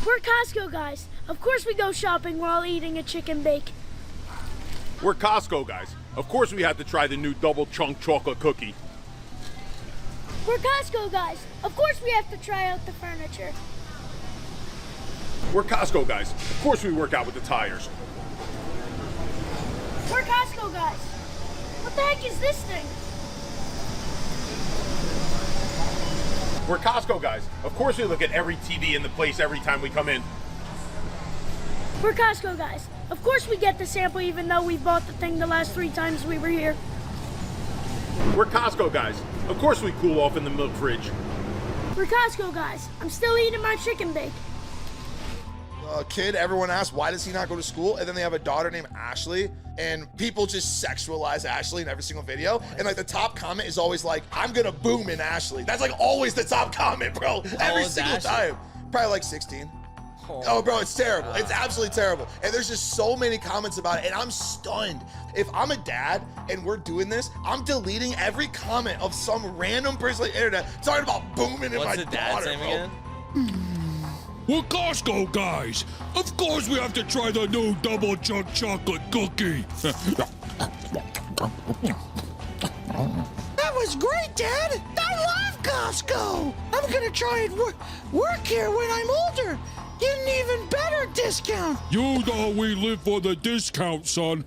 We're Costco guys. Of course we go shopping while eating a chicken bake. We're Costco guys. Of course we had to try the new double chunk chocolate cookie. We're Costco guys. Of course we have to try out the furniture. We're Costco guys. Of course we work out with the tires. We're Costco guys. What the heck is this thing? We're Costco guys. Of course we look at every TV in the place every time we come in. We're Costco guys. Of course we get the sample even though we bought the thing the last 3 times we were here. We're Costco guys. Of course we cool off in the milk fridge. We're Costco guys. I'm still eating my chicken bake. Kid, everyone asks, why does he not go to school? And then they have a daughter named Ashley, and people just sexualize Ashley in every single video. And like the top comment is always like, I'm gonna boom in Ashley. That's like always the top comment, bro. Every single time. Probably like 16. Oh, bro, it's terrible. It's absolutely terrible. And there's just so many comments about it, and I'm stunned. If I'm a dad and we're doing this, I'm deleting every comment of some random person on the internet talking about booming in my daughter, bro. What's the dad's name again? We're Costco guys. Of course we have to try the new double chunk chocolate cookie. That was great, Dad. I love Costco. I'm gonna try and work here when I'm older. Get an even better discount. You know we live for the discount, son.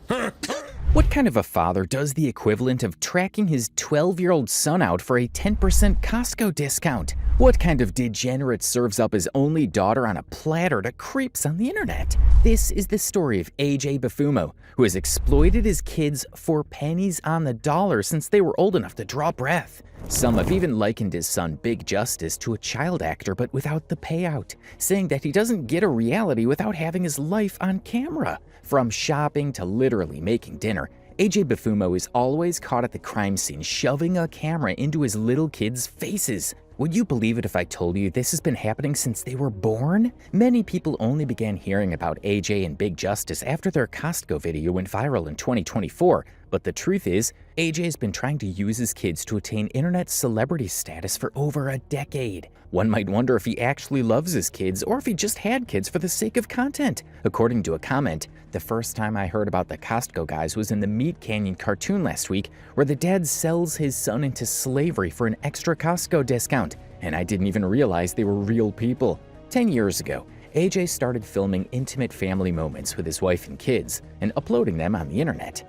What kind of a father does the equivalent of tracking his 12-year-old son out for a 10% Costco discount? What kind of degenerate serves up his only daughter on a platter to creeps on the internet? This is the story of AJ Befumo, who has exploited his kids for pennies on the dollar since they were old enough to draw breath. Some have even likened his son Big Justice to a child actor but without the payout, saying that he doesn't get a reality without having his life on camera. From shopping to literally making dinner, AJ Befumo is always caught at the crime scene shoving a camera into his little kids' faces. Would you believe it if I told you this has been happening since they were born? Many people only began hearing about AJ and Big Justice after their Costco video went viral in 2024, but the truth is, AJ's been trying to use his kids to attain internet celebrity status for over a decade. One might wonder if he actually loves his kids or if he just had kids for the sake of content. According to a comment, the first time I heard about the Costco Guys was in the Meat Canyon cartoon last week, where the dad sells his son into slavery for an extra Costco discount, and I didn't even realize they were real people. 10 years ago, AJ started filming intimate family moments with his wife and kids and uploading them on the internet.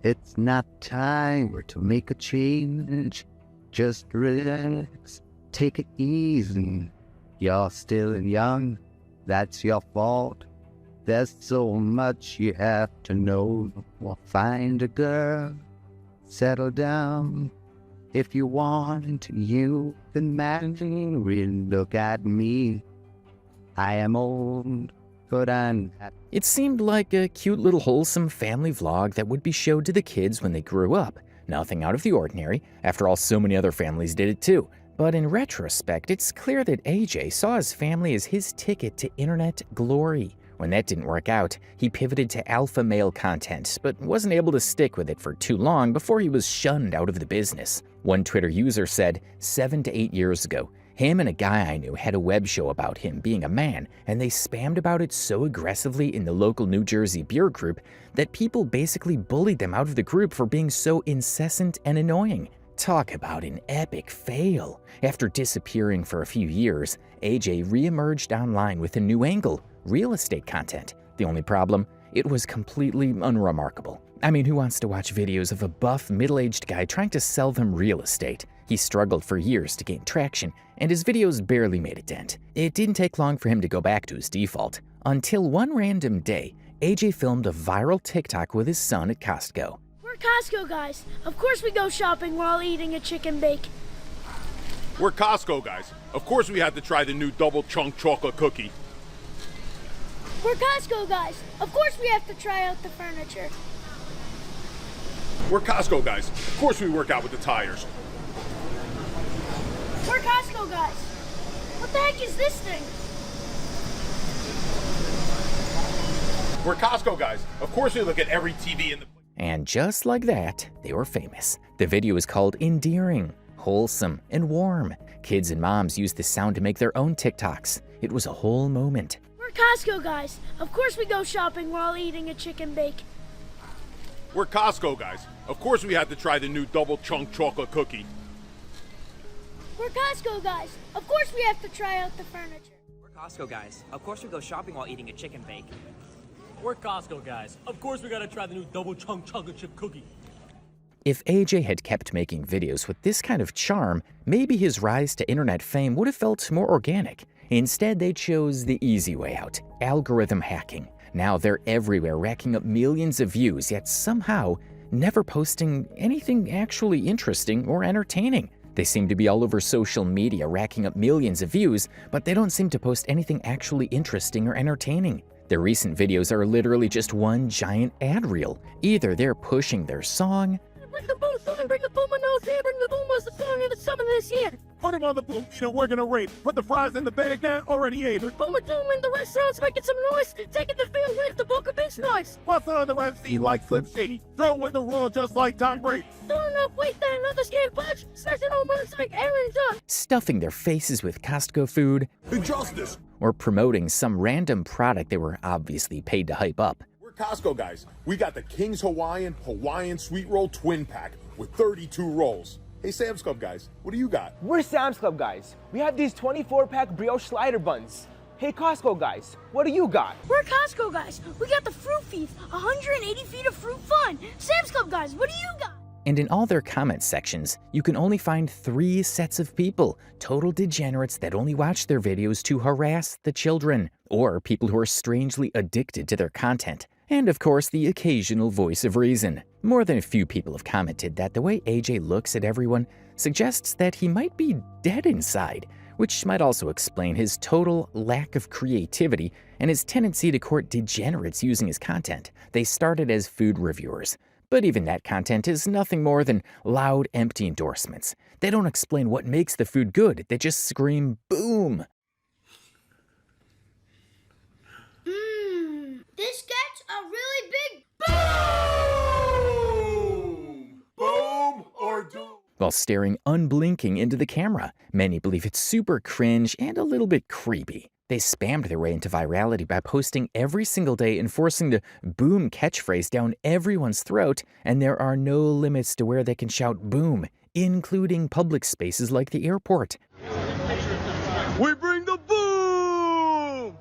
It's not time to make a change. Just relax, take it easy. You're still young, that's your fault. There's so much you have to know. Well, find a girl, settle down. If you want, you can marry. Look at me, I am old, but I'm happy. It seemed like a cute little wholesome family vlog that would be showed to the kids when they grew up. Nothing out of the ordinary. After all, so many other families did it too. But in retrospect, it's clear that AJ saw his family as his ticket to internet glory. When that didn't work out, he pivoted to alpha male content, but wasn't able to stick with it for too long before he was shunned out of the business. One Twitter user said, 7 to 8 years ago, him and a guy I knew had a web show about him being a man, and they spammed about it so aggressively in the local New Jersey beer group that people basically bullied them out of the group for being so incessant and annoying. Talk about an epic fail. After disappearing for a few years, AJ re-emerged online with a new angle, real estate content. The only problem? It was completely unremarkable. I mean, who wants to watch videos of a buff, middle-aged guy trying to sell them real estate? He struggled for years to gain traction, and his videos barely made a dent. It didn't take long for him to go back to his default, until one random day, AJ filmed a viral TikTok with his son at Costco. We're Costco guys. Of course we go shopping while eating a chicken bake. We're Costco guys. Of course we had to try the new double chunk chocolate cookie. We're Costco guys. Of course we have to try out the furniture. We're Costco guys. Of course we work out with the tires. We're Costco guys. What the heck is this thing? We're Costco guys. Of course we look at every TV in the... And just like that, they were famous. The video is called Endearing, Wholesome, and Warm. Kids and moms used this sound to make their own TikToks. It was a whole moment. We're Costco guys. Of course we go shopping while eating a chicken bake. We're Costco guys. Of course we had to try the new double chunk chocolate cookie. We're Costco guys. Of course we have to try out the furniture. We're Costco guys. Of course we go shopping while eating a chicken bake. We're Costco guys. Of course we gotta try the new double chunk chocolate chip cookie. If AJ had kept making videos with this kind of charm, maybe his rise to internet fame would have felt more organic. Instead, they chose the easy way out, algorithm hacking. Now they're everywhere, racking up millions of views, yet somehow never posting anything actually interesting or entertaining. They seem to be all over social media, racking up millions of views, but they don't seem to post anything actually interesting or entertaining. Their recent videos are literally just one giant ad reel. Either they're pushing their song, Bring the boom song, bring the boomer nose here, bring the boomer the song in the summer this year. Put him on the boom, we're gonna rate. Put the fries in the bag now, already ate. Boomer doom in the restaurants making some noise, taking the field with the book of big noise. What's on the MC like Slim Shady? Throw in the roll just like Tom Brady. Throwing up weight that another scared punch, snatching home runs like Aaron Judge. stuffing their faces with Costco food, Injustice. or promoting some random product they were obviously paid to hype up. We're Costco guys. We got the King's Hawaiian Sweet Roll Twin Pack with 32 rolls. Hey Sam's Club guys, what do you got? We're Sam's Club guys. We have these 24-pack brioche slider buns. Hey Costco guys, what do you got? We're Costco guys. We got the Fruit Feast, 180 feet of fruit fun. Sam's Club guys, what do you got? And in all their comment sections, you can only find 3 sets of people, total degenerates that only watch their videos to harass the children, or people who are strangely addicted to their content. And of course, the occasional voice of reason. More than a few people have commented that the way AJ looks at everyone suggests that he might be dead inside, which might also explain his total lack of creativity and his tendency to court degenerates using his content. They started as food reviewers, but even that content is nothing more than loud, empty endorsements. They don't explain what makes the food good, they just scream, boom! This gets a really big Boom! Boom or doom? While staring unblinking into the camera. Many believe it's super cringe and a little bit creepy. They spammed their way into virality by posting every single day and forcing the boom catchphrase down everyone's throat, and there are no limits to where they can shout boom, including public spaces like the airport. We bring the boom!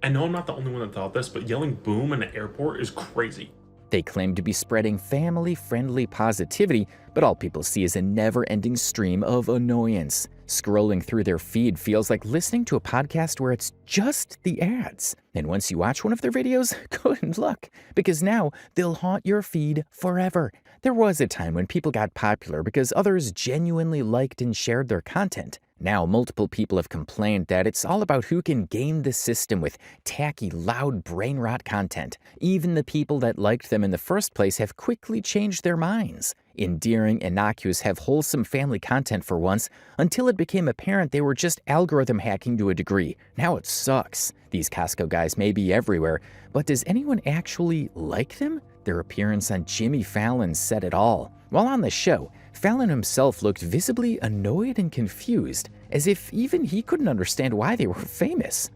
I know I'm not the only one that thought this, but yelling boom in an airport is crazy. They claim to be spreading family-friendly positivity, but all people see is a never-ending stream of annoyance. Scrolling through their feed feels like listening to a podcast where it's just the ads. And once you watch one of their videos, good luck, because now they'll haunt your feed forever. There was a time when people got popular because others genuinely liked and shared their content. Now, multiple people have complained that it's all about who can game the system with tacky, loud, brain rot content. Even the people that liked them in the first place have quickly changed their minds. Endearing, innocuous, have wholesome family content for once, until it became apparent they were just algorithm hacking to a degree. Now it sucks. These Costco guys may be everywhere, but does anyone actually like them? Their appearance on Jimmy Fallon said it all. While on the show, Fallon himself looked visibly annoyed and confused, as if even he couldn't understand why they were famous.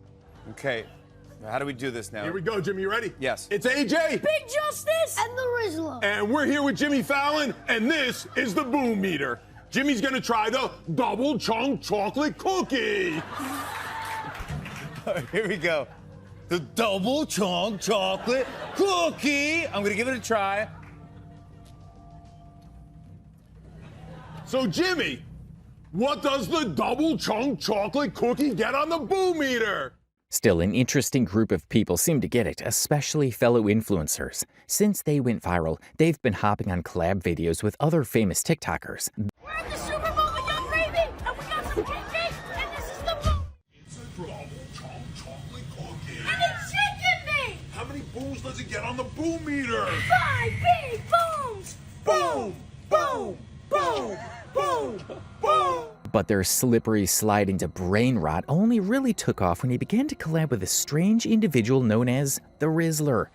Okay, how do we do this now? Here we go, Jimmy, you ready? Yes. It's AJ! Big Justice and the Rizzler. And we're here with Jimmy Fallon, and this is the Boom Meter. Jimmy's gonna try the double chunk chocolate cookie. Here we go. The double chunk chocolate cookie. I'm gonna give it a try. So Jimmy, what does the double chunk chocolate cookie get on the Boom Eater? Still, an interesting group of people seem to get it, especially fellow influencers. Since they went viral, they've been hopping on collab videos with other famous TikTokers. We're at the Super Bowl with Young Gravy, and we got some cake, and this is the boom. It's a double chunk chocolate cookie. And it's chicken bake. How many booms does it get on the Boom Eater? 5 big booms. Boom, boom, boom, boom, boom. But their slippery slide into brain rot only really took off when he began to collab with a strange individual known as the Rizzler.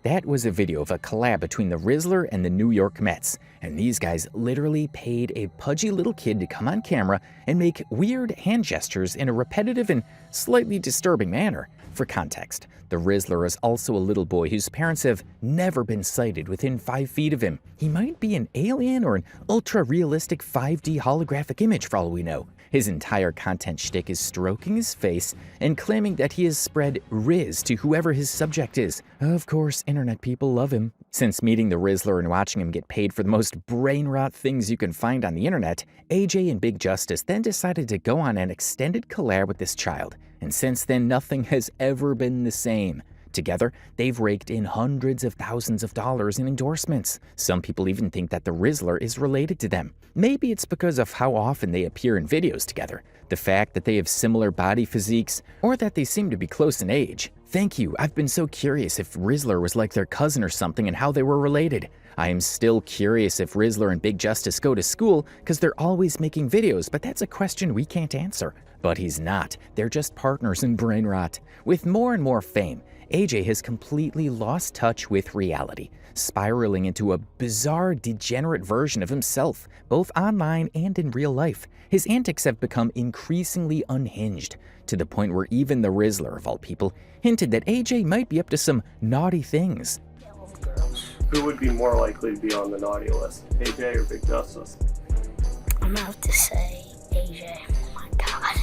That was a video of a collab between the Rizzler and the New York Mets, and these guys literally paid a pudgy little kid to come on camera and make weird hand gestures in a repetitive and slightly disturbing manner. For context, the Rizzler is also a little boy whose parents have never been sighted within 5 feet of him. He might be an alien or an ultra-realistic 5D holographic image for all we know. His entire content shtick is stroking his face and claiming that he has spread Riz to whoever his subject is. Of course, internet people love him. Since meeting the Rizzler and watching him get paid for the most brain rot things you can find on the internet, AJ and Big Justice then decided to go on an extended collab with this child. And since then, nothing has ever been the same. Together, they've raked in hundreds of thousands of dollars in endorsements. Some people even think that the Rizzler is related to them. Maybe it's because of how often they appear in videos together, the fact that they have similar body physiques, or that they seem to be close in age. Thank you, I've been so curious if Rizzler was like their cousin or something and how they were related. I am still curious if Rizzler and Big Justice go to school because they're always making videos, but that's a question we can't answer. But he's not. They're just partners in brain rot. With more and more fame, AJ has completely lost touch with reality, spiraling into a bizarre, degenerate version of himself, both online and in real life. His antics have become increasingly unhinged, to the point where even the Rizzler, of all people, hinted that AJ might be up to some naughty things. Who would be more likely to be on the naughty list, AJ or Big Justice? I'm about to say AJ. Oh my god.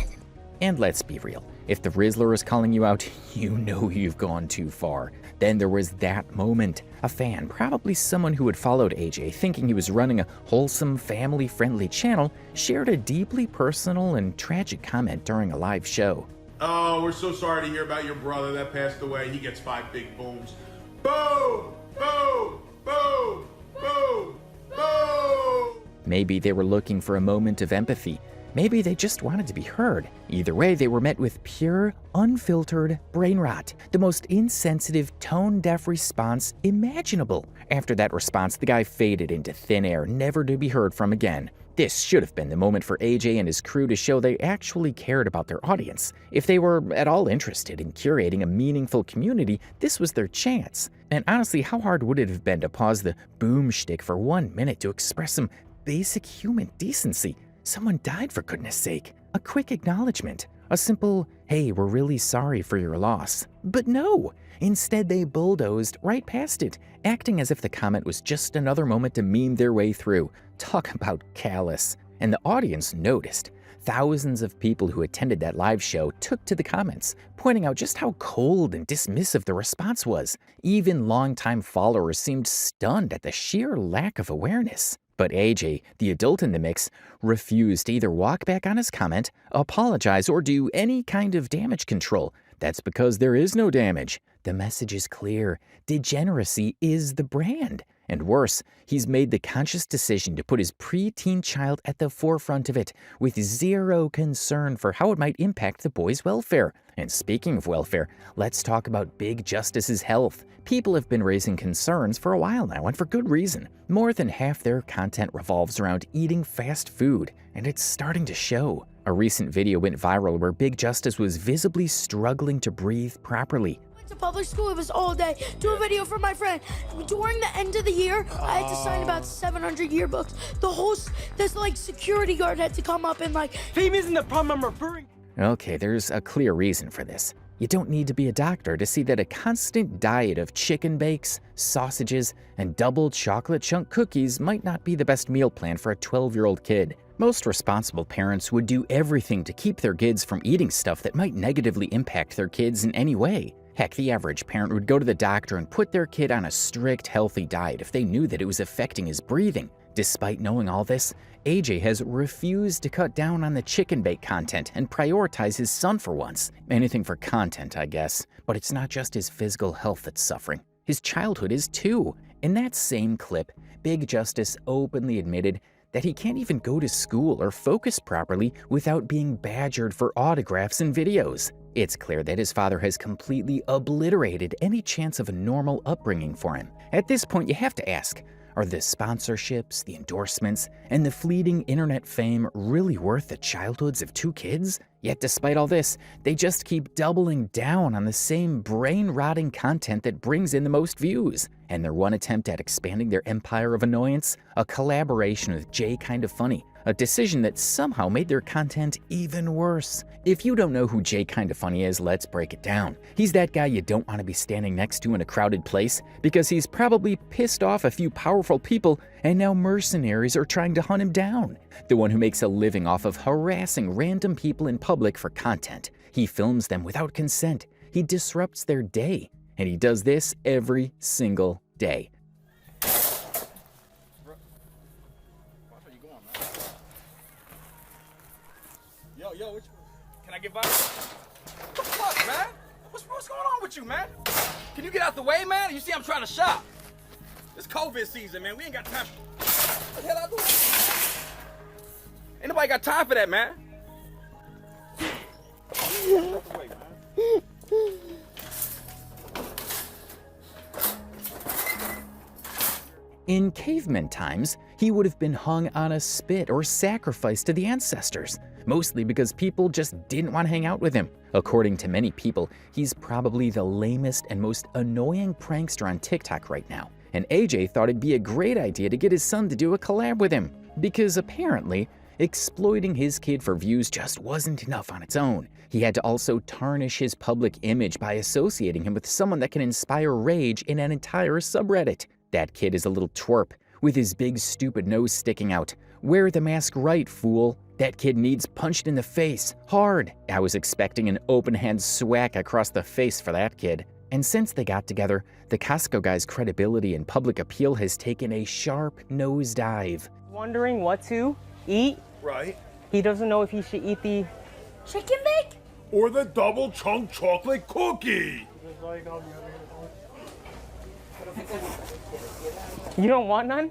And let's be real, if the Rizzler is calling you out, you know you've gone too far. Then there was that moment. A fan, probably someone who had followed AJ thinking he was running a wholesome, family-friendly channel, shared a deeply personal and tragic comment during a live show. Oh, we're so sorry to hear about your brother that passed away. He gets 5 big booms. Boom! Boom! Boom! Boom! Boom! Maybe they were looking for a moment of empathy. Maybe they just wanted to be heard. Either way, they were met with pure, unfiltered brain rot, the most insensitive, tone-deaf response imaginable. After that response, the guy faded into thin air, never to be heard from again. This should have been the moment for AJ and his crew to show they actually cared about their audience. If they were at all interested in curating a meaningful community, this was their chance. And honestly, how hard would it have been to pause the boom shtick for 1 minute to express some basic human decency? Someone died, for goodness sake. A quick acknowledgement. A simple, hey, we're really sorry for your loss. But no! Instead, they bulldozed right past it, acting as if the comment was just another moment to meme their way through. Talk about callous. And the audience noticed. Thousands of people who attended that live show took to the comments, pointing out just how cold and dismissive the response was. Even longtime followers seemed stunned at the sheer lack of awareness. But AJ, the adult in the mix, refused to either walk back on his comment, apologize, or do any kind of damage control. That's because there is no damage. The message is clear. Degeneracy is the brand. And worse, he's made the conscious decision to put his preteen child at the forefront of it, with zero concern for how it might impact the boy's welfare. And speaking of welfare, let's talk about Big Justice's health. People have been raising concerns for a while now, and for good reason. More than half their content revolves around eating fast food, and it's starting to show. A recent video went viral where Big Justice was visibly struggling to breathe properly. To public school, it was all day. Do a video for my friend. During the end of the year, I had to sign about 700 yearbooks. This security guard had to come up and Fame isn't the problem I'm referring. Okay, there's a clear reason for this. You don't need to be a doctor to see that a constant diet of chicken bakes, sausages, and double chocolate chunk cookies might not be the best meal plan for a 12-year-old kid. Most responsible parents would do everything to keep their kids from eating stuff that might negatively impact their kids in any way. Heck, the average parent would go to the doctor and put their kid on a strict, healthy diet if they knew that it was affecting his breathing. Despite knowing all this, AJ has refused to cut down on the chicken bake content and prioritize his son for once. Anything for content, I guess. But it's not just his physical health that's suffering. His childhood is too. In that same clip, Big Justice openly admitted that he can't even go to school or focus properly without being badgered for autographs and videos. It's clear that his father has completely obliterated any chance of a normal upbringing for him. At this point, you have to ask, are the sponsorships, the endorsements, and the fleeting internet fame really worth the childhoods of two kids? Yet despite all this, they just keep doubling down on the same brain-rotting content that brings in the most views. And their one attempt at expanding their empire of annoyance? A collaboration with Jay Kindafunny, a decision that somehow made their content even worse. If you don't know who Jay Kindafunny is, let's break it down. He's that guy you don't want to be standing next to in a crowded place because he's probably pissed off a few powerful people and now mercenaries are trying to hunt him down. The one who makes a living off of harassing random people in public for content. He films them without consent. He disrupts their day. And he does this every single day. Yo, can I get by? What the fuck, man? What's going on with you, man? Can you get out the way, man? You see I'm trying to shop. It's COVID season, man. We ain't got time. What the hell I do? Ain't nobody got time for that, man. Wait, man. In caveman times, he would have been hung on a spit or sacrificed to the ancestors, mostly because people just didn't want to hang out with him. According to many people, he's probably the lamest and most annoying prankster on TikTok right now. And AJ thought it'd be a great idea to get his son to do a collab with him, because apparently, exploiting his kid for views just wasn't enough on its own. He had to also tarnish his public image by associating him with someone that can inspire rage in an entire subreddit. That kid is a little twerp, with his big stupid nose sticking out. Wear the mask right, fool. That kid needs punched in the face, hard. I was expecting an open-hand swack across the face for that kid. And since they got together, the Costco Guys' credibility and public appeal has taken a sharp nosedive. Wondering what to eat? Right. He doesn't know if he should eat the chicken bake? Or the double chunk chocolate cookie. You don't want none?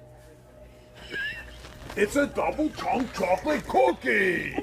It's a double chunk chocolate cookie.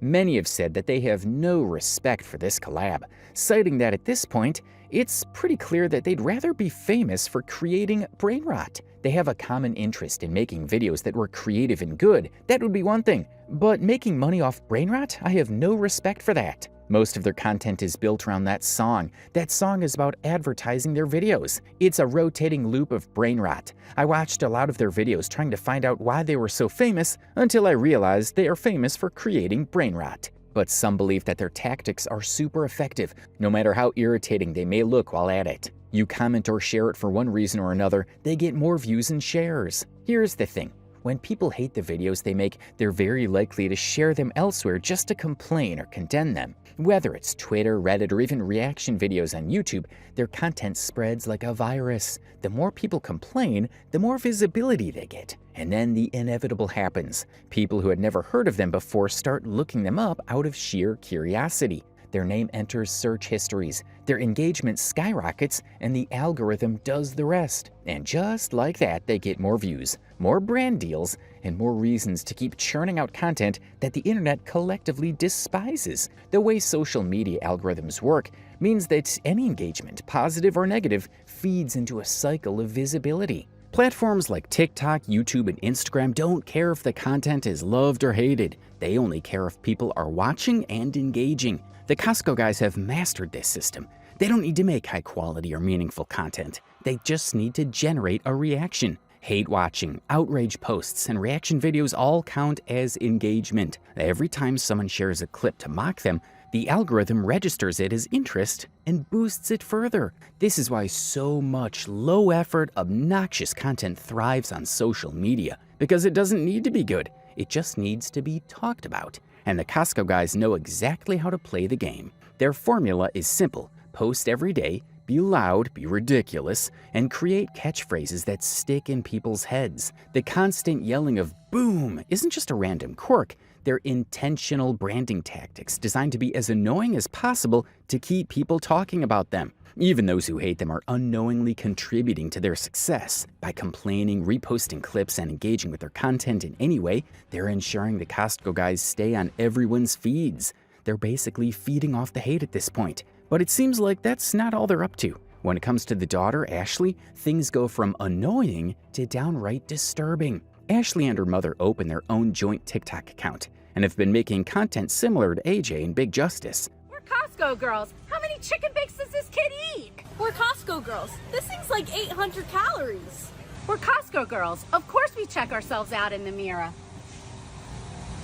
Many have said that they have no respect for this collab, citing that at this point, it's pretty clear that they'd rather be famous for creating brain rot. They have a common interest in making videos that were creative and good. That would be one thing. But making money off brain rot? I have no respect for that. Most of their content is built around that song. That song is about advertising their videos. It's a rotating loop of brain rot. I watched a lot of their videos trying to find out why they were so famous until I realized they are famous for creating brain rot. But some believe that their tactics are super effective, no matter how irritating they may look while at it. You comment or share it for one reason or another, they get more views and shares. Here's the thing. When people hate the videos they make, they're very likely to share them elsewhere just to complain or condemn them. Whether it's Twitter, Reddit, or even reaction videos on YouTube, their content spreads like a virus. The more people complain, the more visibility they get. And then the inevitable happens. People who had never heard of them before start looking them up out of sheer curiosity. Their name enters search histories, their engagement skyrockets, and the algorithm does the rest. And just like that, they get more views, more brand deals, and more reasons to keep churning out content that the internet collectively despises. The way social media algorithms work means that any engagement, positive or negative, feeds into a cycle of visibility. Platforms like TikTok, YouTube, and Instagram don't care if the content is loved or hated. They only care if people are watching and engaging. The Costco Guys have mastered this system. They don't need to make high quality or meaningful content. They just need to generate a reaction. Hate watching, outrage posts, and reaction videos all count as engagement. Every time someone shares a clip to mock them, The algorithm registers it as interest and boosts it further. This is why so much low-effort, obnoxious content thrives on social media, because it doesn't need to be good. It just needs to be talked about. And the Costco guys know exactly how to play the game. Their formula is simple. Post every day, be loud, be ridiculous, and create catchphrases that stick in people's heads. The constant yelling of boom isn't just a random quirk. They're intentional branding tactics designed to be as annoying as possible to keep people talking about them. Even those who hate them are unknowingly contributing to their success. By complaining, reposting clips, and engaging with their content in any way, they're ensuring the Costco guys stay on everyone's feeds. They're basically feeding off the hate at this point. But it seems like that's not all they're up to. When it comes to the daughter, Ashley, things go from annoying to downright disturbing. Ashley and her mother opened their own joint TikTok account and have been making content similar to AJ and Big Justice. We're Costco girls. How many chicken bakes does this kid eat? We're Costco girls. This thing's like 800 calories. We're Costco girls. Of course we check ourselves out in the mirror.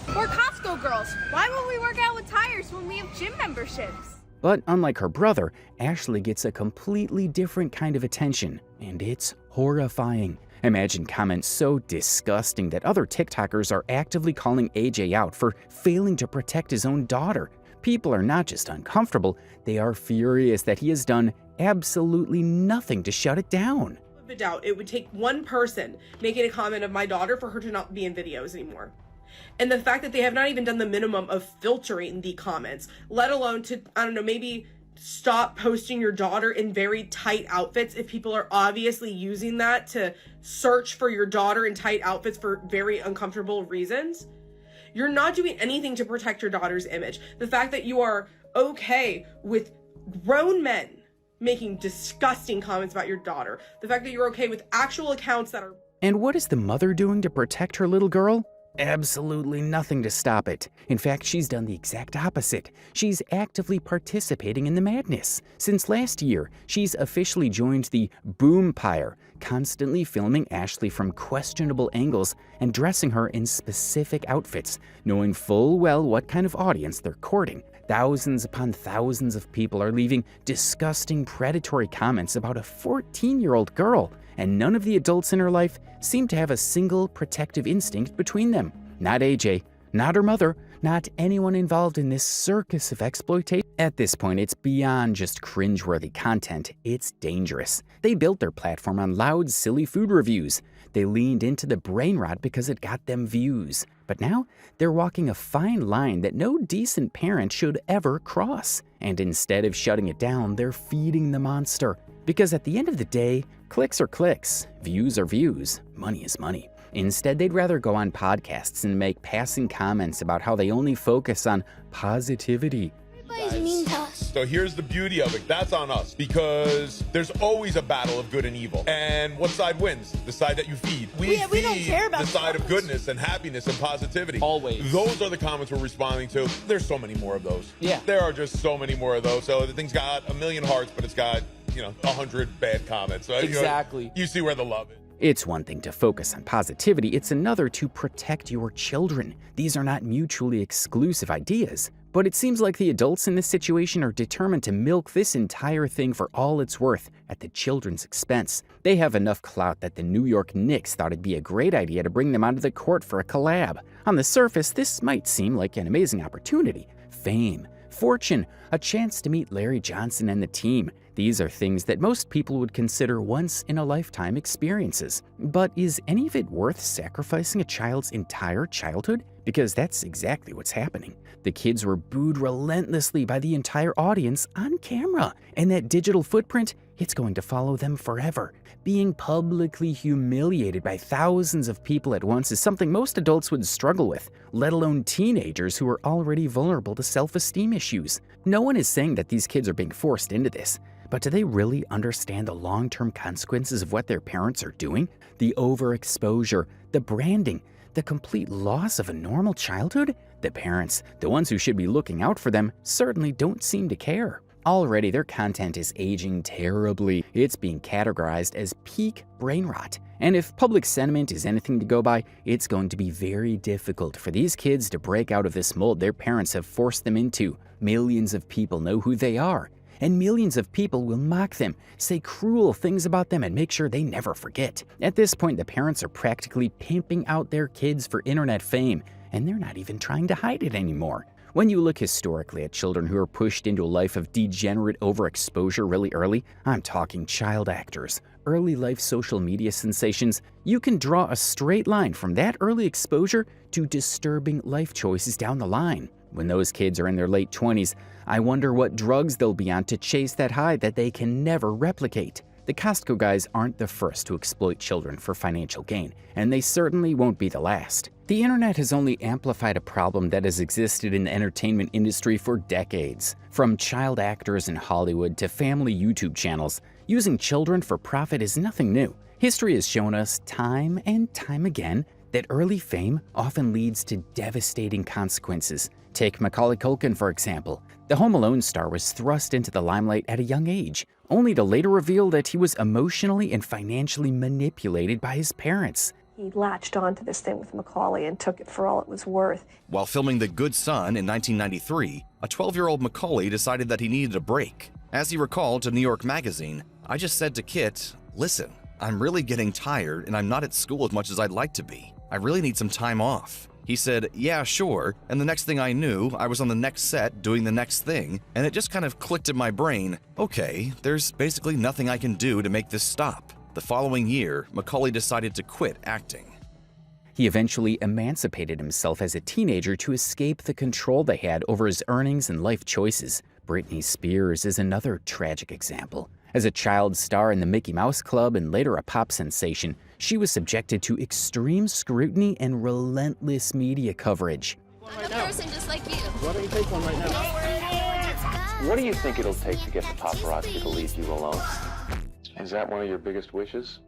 We're Costco girls. Why would we work out with tires when we have gym memberships? But unlike her brother, Ashley gets a completely different kind of attention, and it's horrifying. Imagine comments so disgusting that other TikTokers are actively calling AJ out for failing to protect his own daughter. People are not just uncomfortable, they are furious that he has done absolutely nothing to shut it down. Without a doubt, it would take one person making a comment of my daughter for her to not be in videos anymore. And the fact that they have not even done the minimum of filtering the comments, let alone to, I don't know, maybe stop posting your daughter in very tight outfits if people are obviously using that to search for your daughter in tight outfits for very uncomfortable reasons. You're not doing anything to protect your daughter's image. The fact that you are okay with grown men making disgusting comments about your daughter, the fact that you're okay with actual accounts that are... And what is the mother doing to protect her little girl? Absolutely nothing to stop it. In fact, she's done the exact opposite. She's actively participating in the madness. Since last year, she's officially joined the Boompire, constantly filming Ashley from questionable angles and dressing her in specific outfits, knowing full well what kind of audience they're courting. Thousands upon thousands of people are leaving disgusting, predatory comments about a 14-year-old girl, and none of the adults in her life seem to have a single protective instinct between them. Not AJ, not her mother, not anyone involved in this circus of exploitation. At this point, it's beyond just cringeworthy content, it's dangerous. They built their platform on loud, silly food reviews. They leaned into the brain rot because it got them views. But now, they're walking a fine line that no decent parent should ever cross. And instead of shutting it down, they're feeding the monster. Because at the end of the day, clicks are clicks, views are views, money is money. Instead, they'd rather go on podcasts and make passing comments about how they only focus on positivity. Everybody's mean to us. So here's the beauty of it. That's on us, because there's always a battle of good and evil. And what side wins? The side that you feed. We don't care about the side of goodness and happiness and positivity. Always. Those are the comments we're responding to. There's so many more of those. Yeah. There are just so many more of those. So the thing's got 1 million hearts, but it's got, 100 bad comments. So, Exactly. You see where the love is. It's one thing to focus on positivity, it's another to protect your children. These are not mutually exclusive ideas, but it seems like the adults in this situation are determined to milk this entire thing for all it's worth at the children's expense. They have enough clout that the New York Knicks thought it'd be a great idea to bring them onto the court for a collab. On the surface, this might seem like an amazing opportunity. Fame, fortune, a chance to meet Larry Johnson and the team. These are things that most people would consider once-in-a-lifetime experiences. But is any of it worth sacrificing a child's entire childhood? Because that's exactly what's happening. The kids were booed relentlessly by the entire audience on camera, and that digital footprint, it's going to follow them forever. Being publicly humiliated by thousands of people at once is something most adults would struggle with, let alone teenagers who are already vulnerable to self-esteem issues. No one is saying that these kids are being forced into this. But do they really understand the long-term consequences of what their parents are doing? The overexposure, the branding, the complete loss of a normal childhood? The parents, the ones who should be looking out for them, certainly don't seem to care. Already, their content is aging terribly. It's being categorized as peak brain rot. And if public sentiment is anything to go by, it's going to be very difficult for these kids to break out of this mold their parents have forced them into. Millions of people know who they are, and millions of people will mock them, say cruel things about them, and make sure they never forget. At this point, the parents are practically pimping out their kids for internet fame, and they're not even trying to hide it anymore. When you look historically at children who are pushed into a life of degenerate overexposure really early, I'm talking child actors, early life social media sensations, you can draw a straight line from that early exposure to disturbing life choices down the line. When those kids are in their late 20s, I wonder what drugs they'll be on to chase that high that they can never replicate. The Costco guys aren't the first to exploit children for financial gain, and they certainly won't be the last. The internet has only amplified a problem that has existed in the entertainment industry for decades. From child actors in Hollywood to family YouTube channels, using children for profit is nothing new. History has shown us time and time again that early fame often leads to devastating consequences. Take Macaulay Culkin, for example. The Home Alone star was thrust into the limelight at a young age, only to later reveal that he was emotionally and financially manipulated by his parents. He latched onto this thing with Macaulay and took it for all it was worth. While filming The Good Son in 1993, a 12-year-old Macaulay decided that he needed a break. As he recalled to New York Magazine, "I just said to Kit, listen, I'm really getting tired and I'm not at school as much as I'd like to be. I really need some time off." He said, "Yeah, sure," and the next thing I knew, I was on the next set doing the next thing, and it just kind of clicked in my brain, okay, there's basically nothing I can do to make this stop. The following year, Macaulay decided to quit acting. He eventually emancipated himself as a teenager to escape the control they had over his earnings and life choices. Britney Spears is another tragic example. As a child star in the Mickey Mouse Club and later a pop sensation, she was subjected to extreme scrutiny and relentless media coverage. I'm a person just like you. Why don't you take one right now? What do you think it'll take to get the paparazzi to leave you alone? Is that one of your biggest wishes?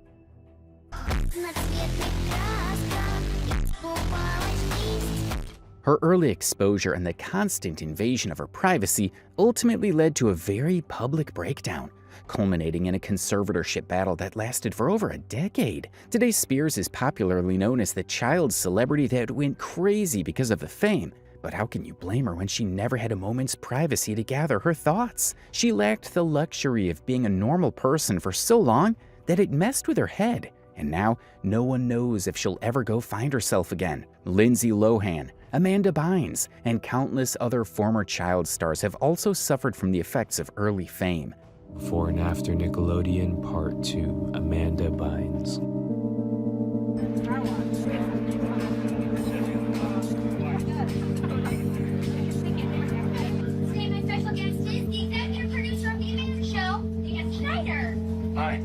Her early exposure and the constant invasion of her privacy ultimately led to a very public breakdown, culminating in a conservatorship battle that lasted for over a decade. Today, Spears is popularly known as the child celebrity that went crazy because of the fame. But how can you blame her when she never had a moment's privacy to gather her thoughts? She lacked the luxury of being a normal person for so long that it messed with her head. And now, no one knows if she'll ever go find herself again. Lindsay Lohan, Amanda Bynes, and countless other former child stars have also suffered from the effects of early fame. Before and After Nickelodeon Part 2, Amanda Bynes. Hi.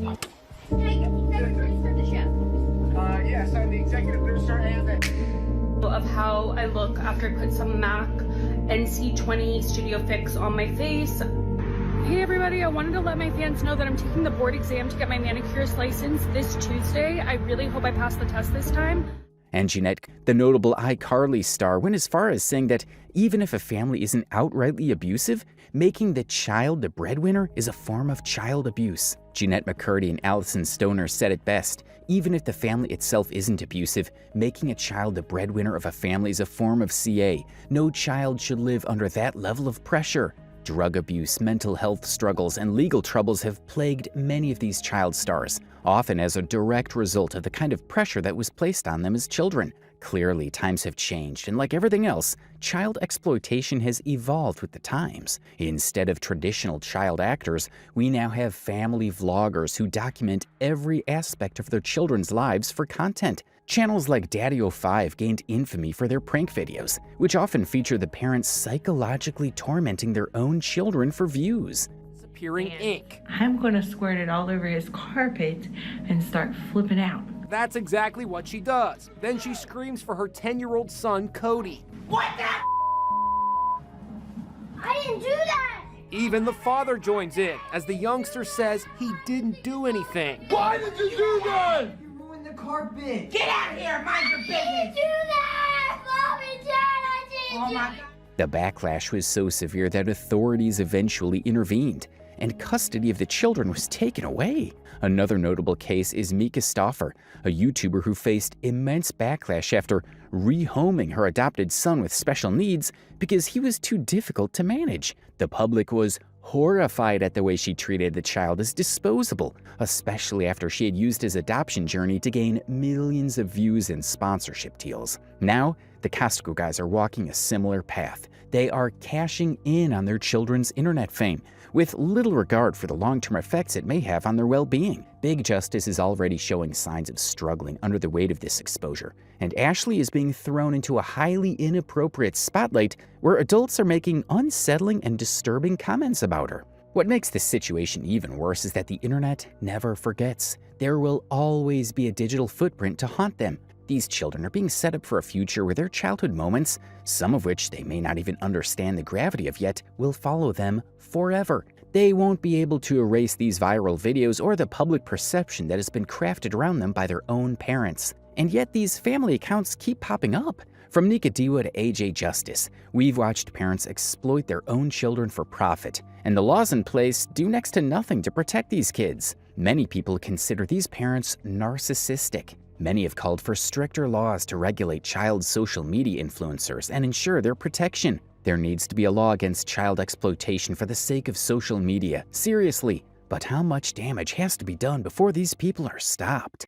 Can I get the executive producer of the show? Yes, I'm the executive producer and of how I look after I put some MAC NC20 Studio Fix on my face. Hey everybody, I wanted to let my fans know that I'm taking the board exam to get my manicurist license this Tuesday. I really hope I pass the test this time. And Jeanette, the notable iCarly star, went as far as saying that even if a family isn't outrightly abusive, making the child the breadwinner is a form of child abuse. Jeanette McCurdy and Allison Stoner said it best. Even if the family itself isn't abusive, making a child the breadwinner of a family is a form of CA. No child should live under that level of pressure. Drug abuse, mental health struggles, and legal troubles have plagued many of these child stars, often as a direct result of the kind of pressure that was placed on them as children. Clearly, times have changed, and like everything else, child exploitation has evolved with the times. Instead of traditional child actors, we now have family vloggers who document every aspect of their children's lives for content. Channels like Daddy05 gained infamy for their prank videos, which often feature the parents psychologically tormenting their own children for views. Disappearing ink. I'm going to squirt it all over his carpet and start flipping out. That's exactly what she does. Then she screams for her 10-year-old son, Cody. What the? I didn't do that! Even the father joins in, as the youngster says he didn't do anything. Why did you do that? The carpet. Get out of here! Mind your business! I didn't do that! Mom and Dad, I didn't do that! The backlash was so severe that authorities eventually intervened, and custody of the children was taken away. Another notable case is Mika Stauffer, a YouTuber who faced immense backlash after rehoming her adopted son with special needs because he was too difficult to manage. The public was horrified at the way she treated the child as disposable, especially after she had used his adoption journey to gain millions of views and sponsorship deals. Now, the Costco Guys are walking a similar path. They are cashing in on their children's internet fame, with little regard for the long-term effects it may have on their well-being. Big Justice is already showing signs of struggling under the weight of this exposure, and Ashley is being thrown into a highly inappropriate spotlight where adults are making unsettling and disturbing comments about her. What makes this situation even worse is that the internet never forgets. There will always be a digital footprint to haunt them. These children are being set up for a future where their childhood moments, some of which they may not even understand the gravity of yet, will follow them forever. They won't be able to erase these viral videos or the public perception that has been crafted around them by their own parents. And yet these family accounts keep popping up. From Nika Diwa to AJ Justice, we've watched parents exploit their own children for profit, and the laws in place do next to nothing to protect these kids. Many people consider these parents narcissistic. Many have called for stricter laws to regulate child social media influencers and ensure their protection. There needs to be a law against child exploitation for the sake of social media. Seriously, but how much damage has to be done before these people are stopped?